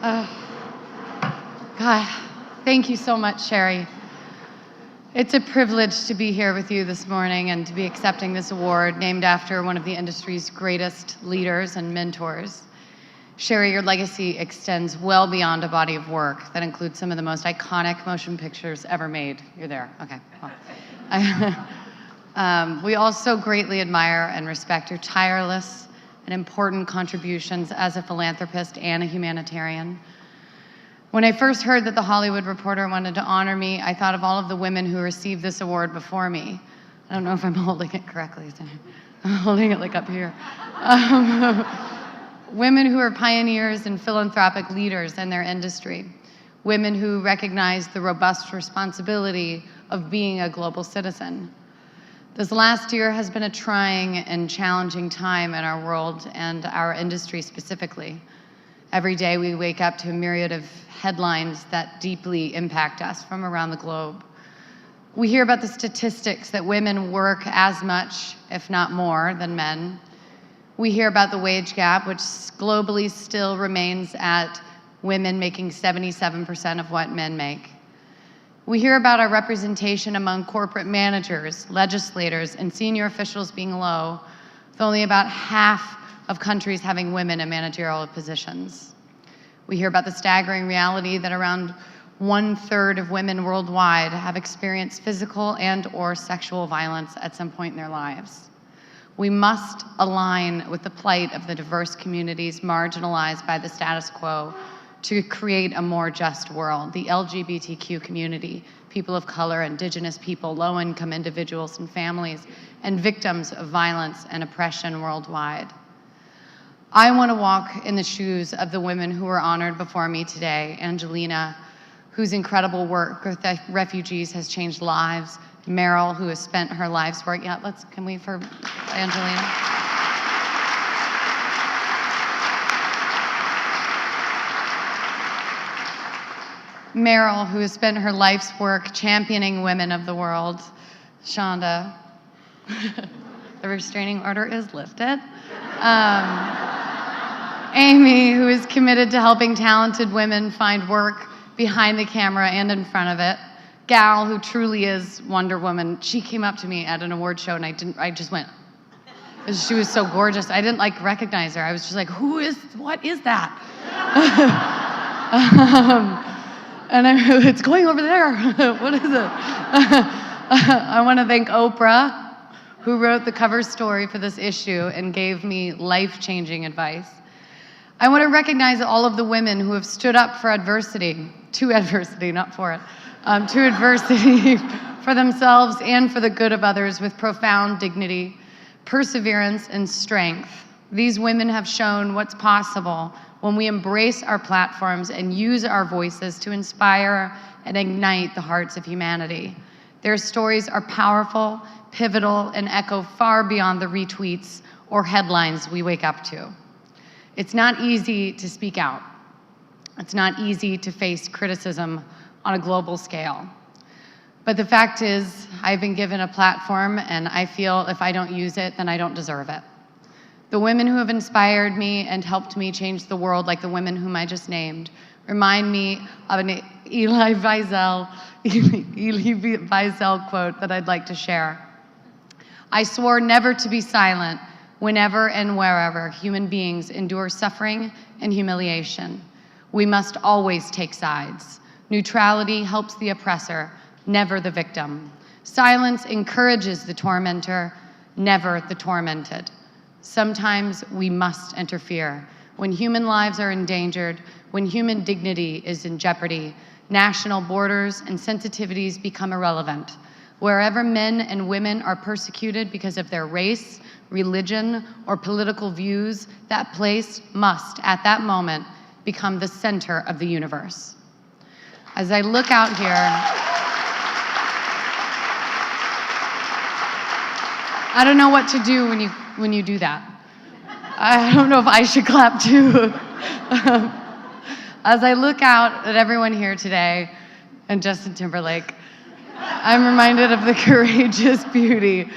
God, thank you so much, Sherry. It's a privilege to be here with you this morning and to be accepting this award named after one of the industry's greatest leaders and mentors. Sherry, your legacy extends well beyond a body of work that includes some of the most iconic motion pictures ever made. You're there, okay. Well. We also greatly admire and respect your tireless and important contributions as a philanthropist and a humanitarian. When I first heard that The Hollywood Reporter wanted to honor me, I thought of all of the women who received this award before me. I don't know if I'm holding it correctly. I'm holding it like up here. Women who are pioneers and philanthropic leaders in their industry. Women who recognize the robust responsibility of being a global citizen. This last year has been a trying and challenging time in our world and our industry specifically. Every day we wake up to a myriad of headlines that deeply impact us from around the globe. We hear about the statistics that women work as much, if not more, than men. We hear about the wage gap, which globally still remains at women making 77% of what men make. We hear about our representation among corporate managers, legislators, and senior officials being low, with only about half of countries having women in managerial positions. We hear about the staggering reality that around 1/3 of women worldwide have experienced physical and/or sexual violence at some point in their lives. We must align with the plight of the diverse communities marginalized by the status quo to create a more just world. The LGBTQ community, people of color, indigenous people, low-income individuals and families, and victims of violence and oppression worldwide. I want to walk in the shoes of the women who were honored before me today. Angelina, whose incredible work with the refugees has changed lives. Meryl, who has spent her life's work. Yeah, can we for Angelina? Meryl, who has spent her life's work championing women of the world. Shonda, the restraining order is lifted. Amy, who is committed to helping talented women find work behind the camera and in front of it. Gal, who truly is Wonder Woman. She came up to me at an award show and I just went, she was so gorgeous. I didn't recognize her. I was just like, what is that? And it's going over there. What is it? I want to thank Oprah, who wrote the cover story for this issue and gave me life-changing advice. I want to recognize all of the women who have stood up for adversity, to adversity, not for it, to adversity for themselves and for the good of others with profound dignity, perseverance, and strength. These women have shown what's possible when we embrace our platforms and use our voices to inspire and ignite the hearts of humanity. Their stories are powerful, pivotal, and echo far beyond the retweets or headlines we wake up to. It's not easy to speak out. It's not easy to face criticism on a global scale. But the fact is, I've been given a platform and I feel if I don't use it, then I don't deserve it. The women who have inspired me and helped me change the world, like the women whom I just named, remind me of an Elie Wiesel quote that I'd like to share. I swore never to be silent whenever and wherever human beings endure suffering and humiliation. We must always take sides. Neutrality helps the oppressor, never the victim. Silence encourages the tormentor, never the tormented. Sometimes we must interfere. When human lives are endangered, when human dignity is in jeopardy, national borders and sensitivities become irrelevant. Wherever men and women are persecuted because of their race, religion, or political views, that place must, at that moment, become the center of the universe. As I look out here, I don't know what to do when you do that. I don't know if I should clap too. As I look out at everyone here today and Justin Timberlake, I'm reminded of the courageous beauty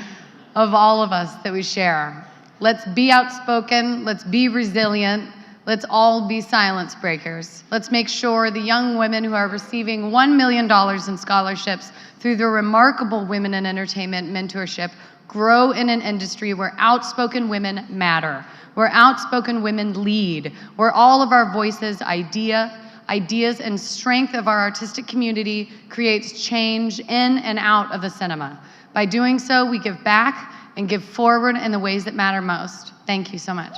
of all of us that we share. Let's be outspoken, let's be resilient, let's all be silence breakers. Let's make sure the young women who are receiving $1 million in scholarships through the remarkable Women in Entertainment mentorship grow in an industry where outspoken women matter, where outspoken women lead, where all of our voices, ideas, and strength of our artistic community creates change in and out of the cinema. By doing so, we give back and give forward in the ways that matter most. Thank you so much.